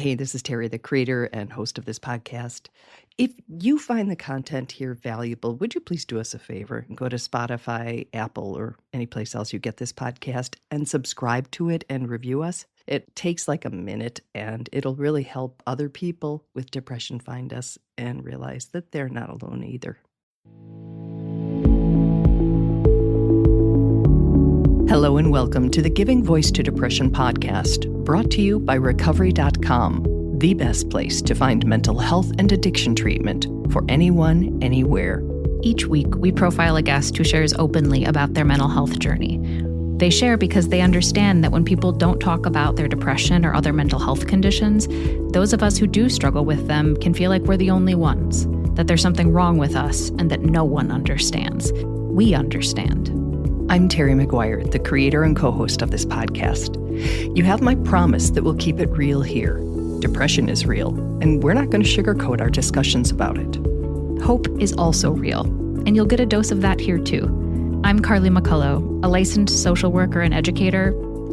Hey, this is Terry, the creator and host of this podcast. If you find the content here valuable, would you please do us a favor and go to Spotify, Apple, or any place else you get this podcast and subscribe to it and review us? It takes like a minute and it'll really help other people with depression find us and realize that they're not alone either. Hello and welcome to the Giving Voice to Depression podcast, brought to you by Recovery.com, the best place to find mental health and addiction treatment for anyone, anywhere. Each week, we profile a guest who shares openly about their mental health journey. They share because they understand that when people don't talk about their depression or other mental health conditions, those of us who do struggle with them can feel like we're the only ones, that there's something wrong with us and that no one understands. We understand. I'm Terry McGuire, the creator and co-host of this podcast. You have my promise that we'll keep it real here. Depression is real, and we're not going to sugarcoat our discussions about it. Hope is also real, and you'll get a dose of that here too. I'm Carly McCullough, a licensed social worker and educator,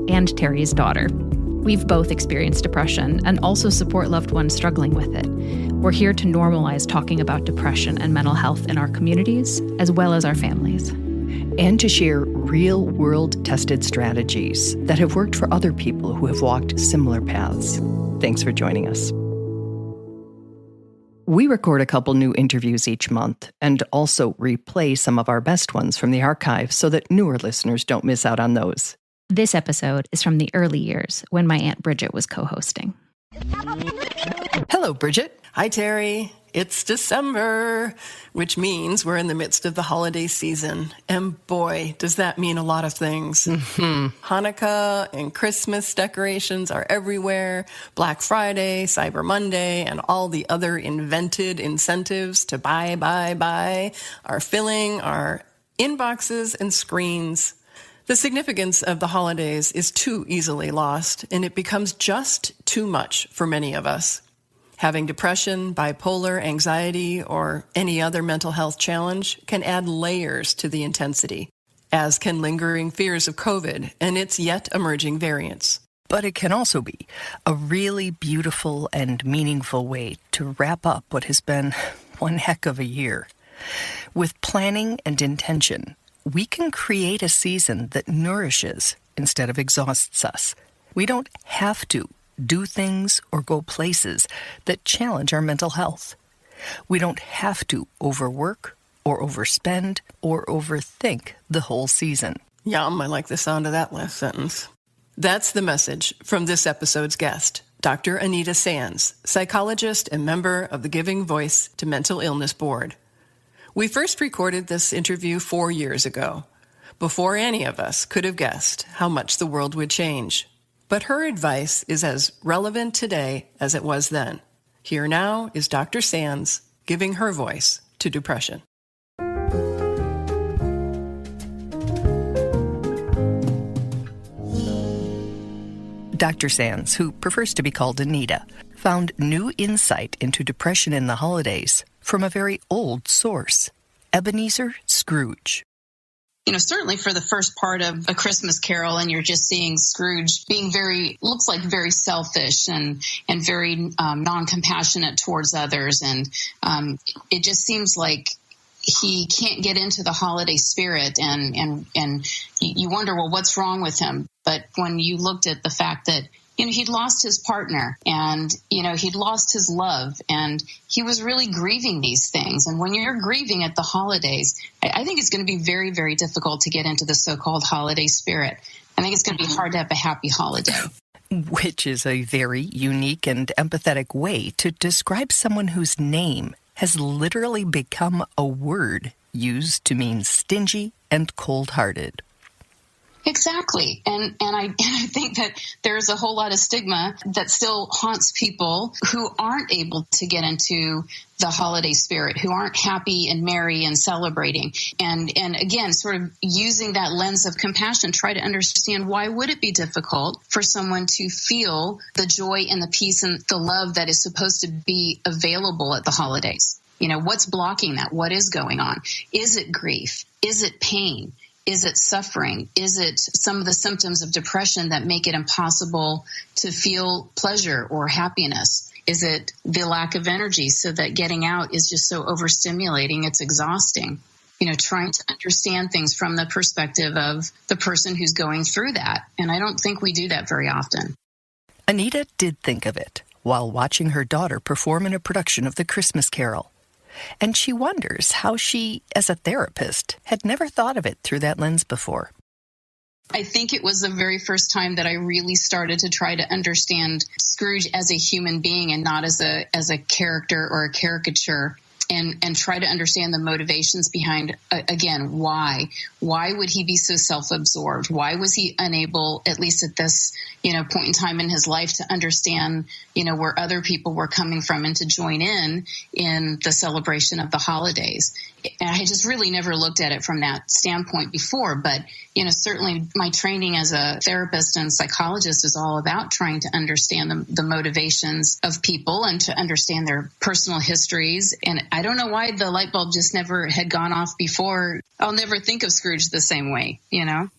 and Terry's daughter. We've both experienced depression and also support loved ones struggling with it. We're here to normalize talking about depression and mental health in our communities, as well as our families. And to share real-world tested strategies that have worked for other people who have walked similar paths. Thanks for joining us. We record a couple new interviews each month and also replay some of our best ones from the archive so that newer listeners don't miss out on those. This episode is from the early years when my Aunt Bridget was co-hosting. Hello, Bridget. Hi, Terry. It's December, which means we're in the midst of the holiday season. And boy, does that mean a lot of things. Hanukkah and Christmas decorations are everywhere. Black Friday, Cyber Monday, and all the other invented incentives to buy are filling our inboxes and screens. The significance of the holidays is too easily lost, and it becomes just too much for many of us. Having depression, bipolar, anxiety, or any other mental health challenge can add layers to the intensity, as can lingering fears of COVID and its yet emerging variants. But it can also be a really beautiful and meaningful way to wrap up what has been one heck of a year. With planning and intention, we can create a season that nourishes instead of exhausts us. We don't have to do things or go places that challenge our mental health. We don't have to overwork or overspend or overthink the whole season. Yum, I like the sound of that last sentence. That's the message from this episode's guest, Dr. Anita Sands, psychologist and member of the Giving Voice to Mental Illness Board. We first recorded this interview 4 years ago, before any of us could have guessed how much the world would change. But her advice is as relevant today as it was then. Here now is Dr. Sands giving her voice to depression. Dr. Sands, who prefers to be called Anita, found new insight into depression in the holidays from a very old source, Ebenezer Scrooge. You know, certainly for the first part of A Christmas Carol, and you're just seeing Scrooge being looks like very selfish and very non-compassionate towards others. And it just seems like he can't get into the holiday spirit, and you wonder, well, what's wrong with him? But when you looked at the fact that, you know, he'd lost his partner and, you know, he'd lost his love and he was really grieving these things. And when you're grieving at the holidays, I think it's going to be very, very difficult to get into the so-called holiday spirit. I think it's going to be hard to have a happy holiday. Which is a very unique and empathetic way to describe someone whose name has literally become a word used to mean stingy and cold-hearted. Exactly. And I think that there's a whole lot of stigma that still haunts people who aren't able to get into the holiday spirit, who aren't happy and merry and celebrating. And again, sort of using that lens of compassion, try to understand why would it be difficult for someone to feel the joy and the peace and the love that is supposed to be available at the holidays. You know, what's blocking that? What is going on? Is it grief? Is it pain? Is it suffering? Is it some of the symptoms of depression that make it impossible to feel pleasure or happiness? Is it the lack of energy so that getting out is just so overstimulating, it's exhausting? Trying to understand things from the perspective of the person who's going through that. And I don't think we do that very often. Anita did think of it while watching her daughter perform in a production of The Christmas Carol. And she wonders how she, as a therapist, had never thought of it through that lens before. I think it was the very first time that I really started to try to understand Scrooge as a human being and not as a character or a caricature. And try to understand the motivations behind, again, why? Why would he be so self-absorbed? Why was he unable, at least at this, point in time in his life, to understand, where other people were coming from and to join in the celebration of the holidays? And I just really never looked at it from that standpoint before. But, certainly my training as a therapist and psychologist is all about trying to understand the motivations of people and to understand their personal histories. And I don't know why the light bulb just never had gone off before. I'll never think of Scrooge the same way,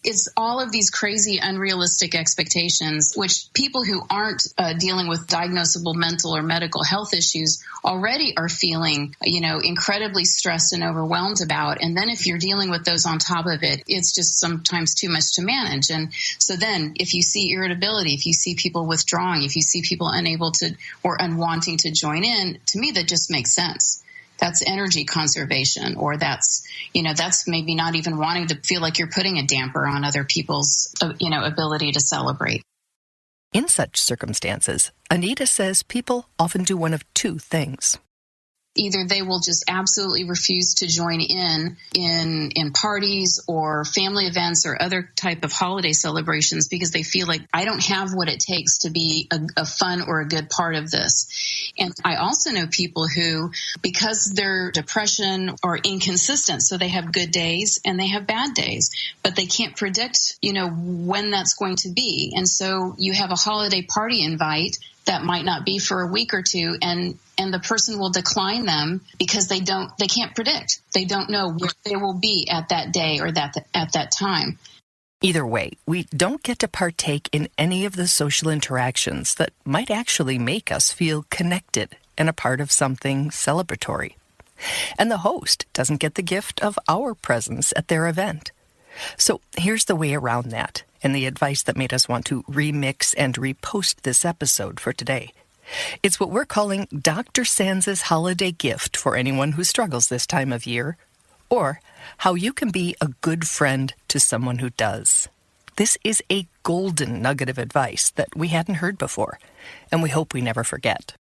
It's all of these crazy, unrealistic expectations, which people who aren't dealing with diagnosable mental or medical health issues already are feeling, incredibly stressed and overwhelmed about. And then if you're dealing with those on top of it, it's just sometimes too much to manage. And so then if you see irritability, if you see people withdrawing, if you see people unable to or unwanting to join in, to me, that just makes sense. That's energy conservation, or that's maybe not even wanting to feel like you're putting a damper on other people's, ability to celebrate. In such circumstances, Anita says people often do one of two things. Either they will just absolutely refuse to join in parties or family events or other type of holiday celebrations because they feel like I don't have what it takes to be a fun or a good part of this. And I also know people who, because their depression are inconsistent, so they have good days and they have bad days, but they can't predict, when that's going to be. And so you have a holiday party invite that might not be for a week or two, and the person will decline them because they can't predict. They don't know where they will be at that day or at that time. Either way, we don't get to partake in any of the social interactions that might actually make us feel connected and a part of something celebratory. And the host doesn't get the gift of our presence at their event. So here's the way around that, and the advice that made us want to remix and repost this episode for today. It's what we're calling Dr. Sands' holiday gift for anyone who struggles this time of year, or how you can be a good friend to someone who does. This is a golden nugget of advice that we hadn't heard before, and we hope we never forget.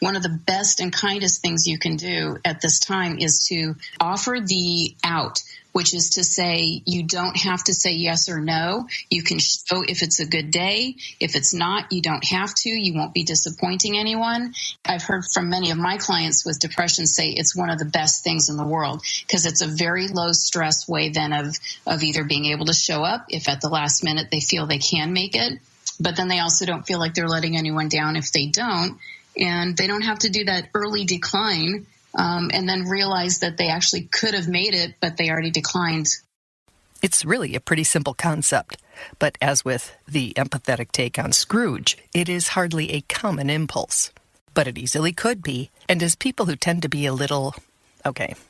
One of the best and kindest things you can do at this time is to offer the out, which is to say you don't have to say yes or no. You can show if it's a good day. If it's not, you don't have to. You won't be disappointing anyone. I've heard from many of my clients with depression say it's one of the best things in the world because it's a very low stress way then of either being able to show up if at the last minute they feel they can make it, but then they also don't feel like they're letting anyone down if they don't. And they don't have to do that early decline and then realize that they actually could have made it, but they already declined. It's really a pretty simple concept, but as with the empathetic take on Scrooge, it is hardly a common impulse. But it easily could be, and as people who tend to be a little,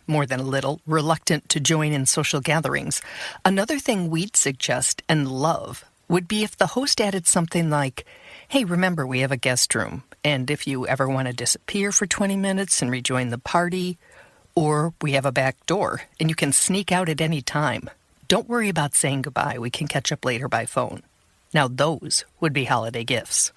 more than a little, reluctant to join in social gatherings, another thing we'd suggest and love would be if the host added something like, hey, remember we have a guest room, and if you ever want to disappear for 20 minutes and rejoin the party, or we have a back door and you can sneak out at any time. Don't worry about saying goodbye. We can catch up later by phone. Now those would be holiday gifts.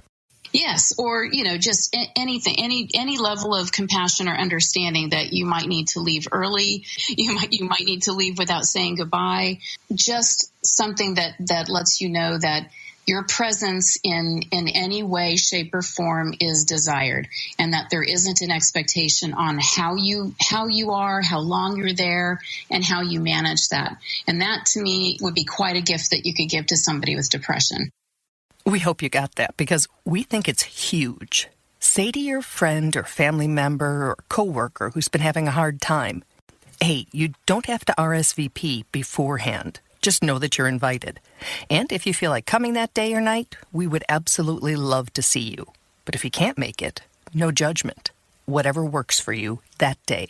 Yes, or, just anything, any level of compassion or understanding that you might need to leave early, you might need to leave without saying goodbye, just something that lets you know that your presence in any way, shape, or form is desired, and that there isn't an expectation on how you are, how long you're there, and how you manage that. And that, to me, would be quite a gift that you could give to somebody with depression. We hope you got that because we think it's huge. Say to your friend or family member or coworker who's been having a hard time, hey, you don't have to RSVP beforehand. Just know that you're invited. And if you feel like coming that day or night, we would absolutely love to see you. But if you can't make it, no judgment. Whatever works for you that day.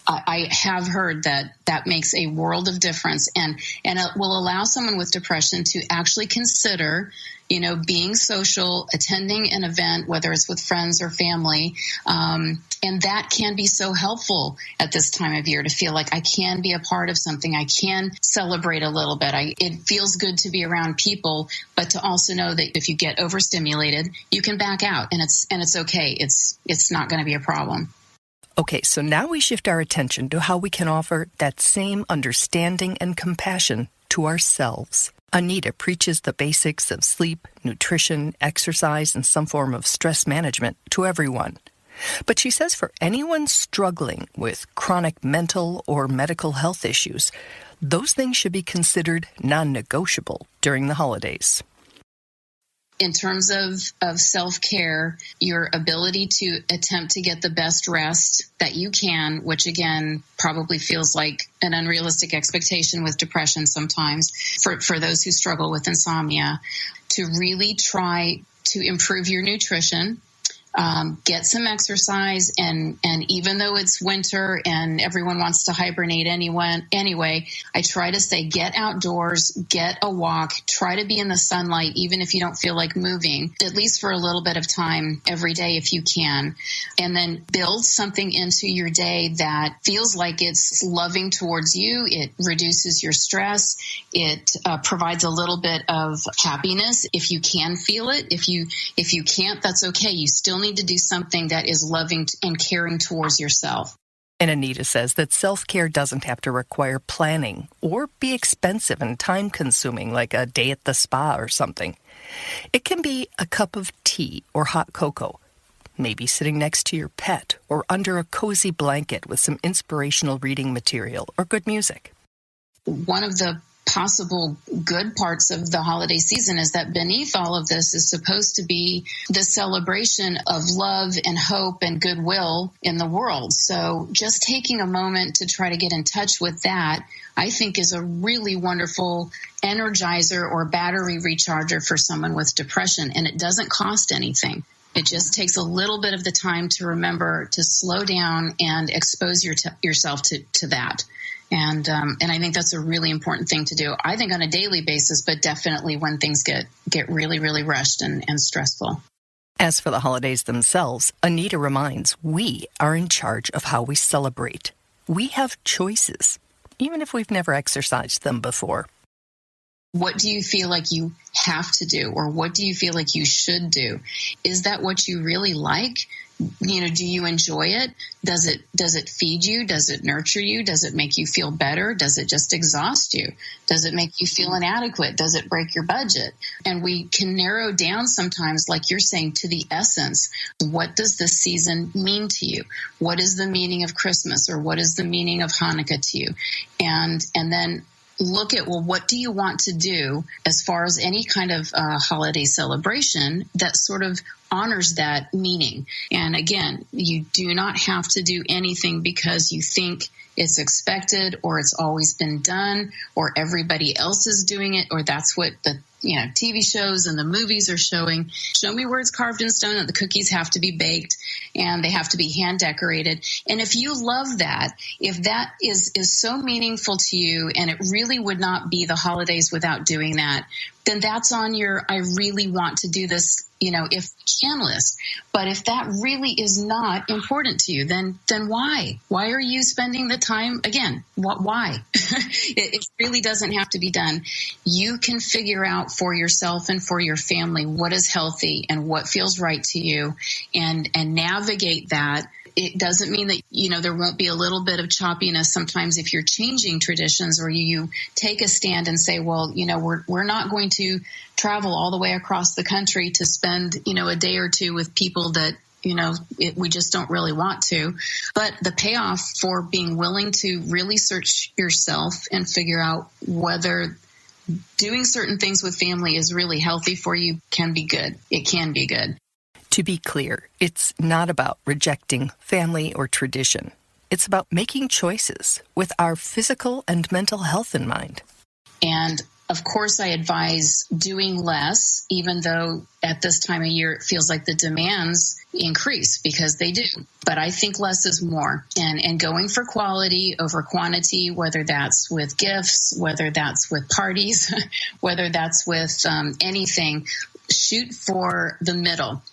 I have heard that makes a world of difference, and it will allow someone with depression to actually consider, being social, attending an event, whether it's with friends or family. And that can be so helpful at this time of year to feel like I can be a part of something. I can celebrate a little bit. It feels good to be around people, but to also know that if you get overstimulated, you can back out, and it's okay. It's not going to be a problem. Okay, so now we shift our attention to how we can offer that same understanding and compassion to ourselves. Anita preaches the basics of sleep, nutrition, exercise, and some form of stress management to everyone. But she says for anyone struggling with chronic mental or medical health issues, those things should be considered non-negotiable during the holidays. In terms of self-care, your ability to attempt to get the best rest that you can, which again probably feels like an unrealistic expectation with depression sometimes for those who struggle with insomnia, to really try to improve your nutrition. Get some exercise, and even though it's winter and everyone wants to hibernate anyway, I try to say get outdoors, get a walk, try to be in the sunlight, even if you don't feel like moving, at least for a little bit of time every day if you can. And then build something into your day that feels like it's loving towards you. It reduces your stress. It provides a little bit of happiness if you can feel it. If you can't, that's okay. You still need to do something that is loving and caring towards yourself. And Anita says that self-care doesn't have to require planning or be expensive and time-consuming like a day at the spa or something. It can be a cup of tea or hot cocoa, maybe sitting next to your pet or under a cozy blanket with some inspirational reading material or good music. One of the possible good parts of the holiday season is that beneath all of this is supposed to be the celebration of love and hope and goodwill in the world. So just taking a moment to try to get in touch with that, I think, is a really wonderful energizer or battery recharger for someone with depression. And it doesn't cost anything. It just takes a little bit of the time to remember to slow down and expose yourself to that. And I think that's a really important thing to do, I think, on a daily basis, but definitely when things get really, really rushed and stressful. As for the holidays themselves, Anita reminds we are in charge of how we celebrate. We have choices, even if we've never exercised them before. What do you feel like you have to do, or what do you feel like you should do? Is that what you really like? Do you enjoy it? Does it feed you? Does it nurture you? Does it make you feel better? Does it just exhaust you? Does it make you feel inadequate? Does it break your budget? And we can narrow down sometimes, like you're saying, to the essence. What does this season mean to you? What is the meaning of Christmas, or what is the meaning of Hanukkah to you? And then look at, well, what do you want to do as far as any kind of holiday celebration that sort of honors that meaning? And again, you do not have to do anything because you think it's expected, or it's always been done, or everybody else is doing it, or that's what the TV shows and the movies are showing. Show me where it's carved in stone that the cookies have to be baked and they have to be hand decorated. And if you love that, if that is so meaningful to you, and it really would not be the holidays without doing that, then that's on your I really want to do this, if you can list. But if that really is not important to you, then why? Why are you spending the time? Again, why? It really doesn't have to be done. You can figure out for yourself and for your family what is healthy and what feels right to you, and navigate that. It doesn't mean that, there won't be a little bit of choppiness sometimes if you're changing traditions, or you take a stand and say, well, we're not going to travel all the way across the country to spend, a day or two with people that, we just don't really want to. But the payoff for being willing to really search yourself and figure out whether doing certain things with family is really healthy for you can be good. It can be good. To be clear, it's not about rejecting family or tradition. It's about making choices with our physical and mental health in mind. And of course, I advise doing less, even though at this time of year it feels like the demands increase, because they do. But I think less is more. And going for quality over quantity, whether that's with gifts, whether that's with parties, whether that's with anything, shoot for the middle.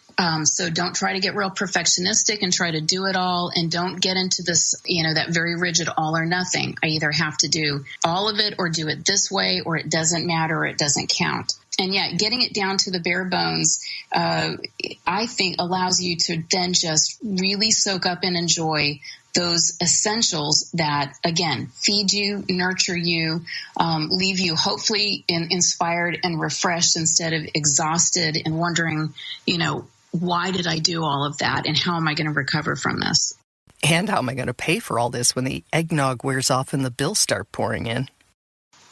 So don't try to get real perfectionistic and try to do it all, and don't get into this, that very rigid all or nothing. I either have to do all of it or do it this way, or it doesn't matter, or it doesn't count. And yet getting it down to the bare bones, I think allows you to then just really soak up and enjoy those essentials that, again, feed you, nurture you, leave you hopefully inspired and refreshed instead of exhausted and wondering, why did I do all of that, and how am I going to recover from this? And how am I going to pay for all this when the eggnog wears off and the bills start pouring in?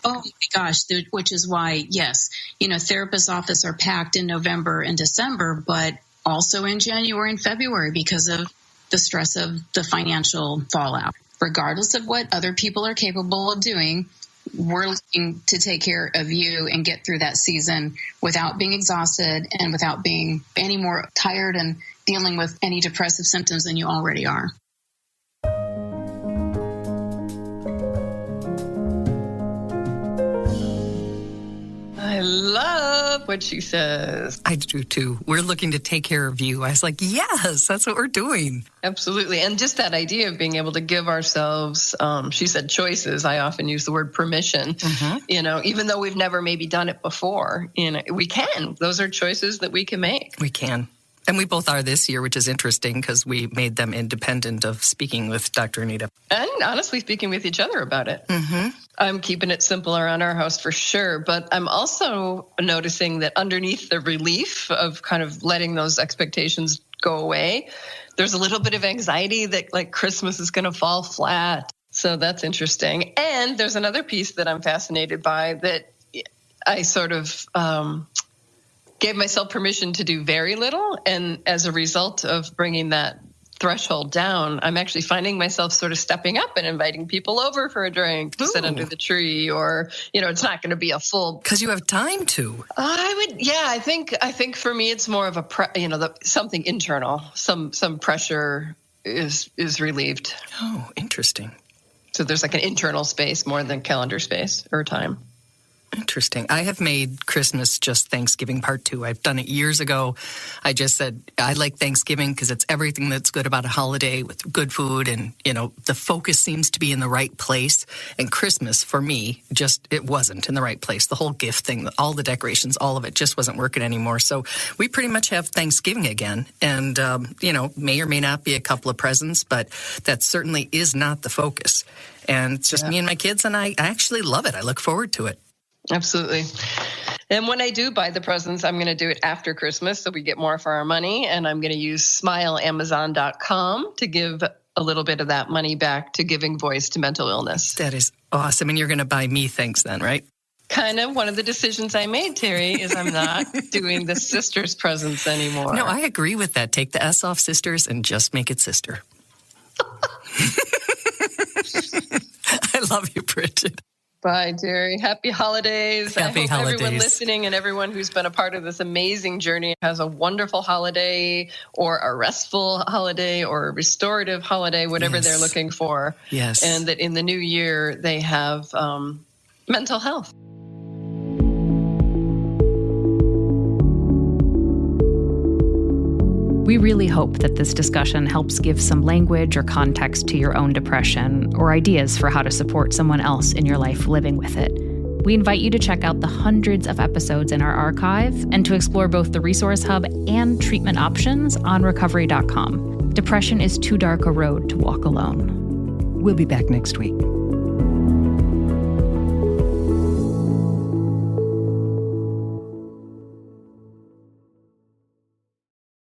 Oh my gosh, which is why, yes, therapists' offices are packed in November and December, but also in January and February because of the stress of the financial fallout. Regardless of what other people are capable of doing, we're looking to take care of you and get through that season without being exhausted and without being any more tired and dealing with any depressive symptoms than you already are. I love what she says. I do too. We're looking to take care of you. I was like, yes, that's what we're doing. Absolutely. And just that idea of being able to give ourselves, she said choices. I often use the word permission, even though we've never maybe done it before, we can. Those are choices that we can make. We can. And we both are this year, which is interesting because we made them independent of speaking with Dr. Anita. And honestly speaking with each other about it. Mm-hmm. I'm keeping it simple around our house for sure. But I'm also noticing that underneath the relief of kind of letting those expectations go away, there's a little bit of anxiety that like Christmas is going to fall flat. So that's interesting. And there's another piece that I'm fascinated by that I sort of gave myself permission to do very little. And as a result of bringing that threshold down, I'm actually finding myself sort of stepping up and inviting people over for a drink to sit under the tree, or, it's not going to be a full. Because you have time to. I think for me, it's more of a, something internal, some pressure is relieved. Oh, interesting. So there's like an internal space more than calendar space or time. Interesting. I have made Christmas just Thanksgiving part 2. I've done it years ago. I just said, I like Thanksgiving because it's everything that's good about a holiday with good food, and, the focus seems to be in the right place. And Christmas, for me, it wasn't in the right place. The whole gift thing, all the decorations, all of it just wasn't working anymore. So we pretty much have Thanksgiving again. And, may or may not be a couple of presents, but that certainly is not the focus. And it's just me and my kids, and I actually love it. I look forward to it. Absolutely. And when I do buy the presents, I'm going to do it after Christmas so we get more for our money. And I'm going to use smileamazon.com to give a little bit of that money back to giving voice to mental illness. That is awesome. And you're going to buy me things then, right? Kind of one of the decisions I made, Terry, is I'm not doing the sisters presents anymore. No, I agree with that. Take the S off sisters and just make it sister. I love you, Bridget. Bye, Terry. Happy holidays. Happy I hope holidays. Everyone listening and everyone who's been a part of this amazing journey has a wonderful holiday, or a restful holiday, or a restorative holiday, whatever they're looking for. Yes. And that in the new year, they have mental health. We really hope that this discussion helps give some language or context to your own depression, or ideas for how to support someone else in your life living with it. We invite you to check out the hundreds of episodes in our archive and to explore both the Resource Hub and treatment options on recovery.com. Depression is too dark a road to walk alone. We'll be back next week.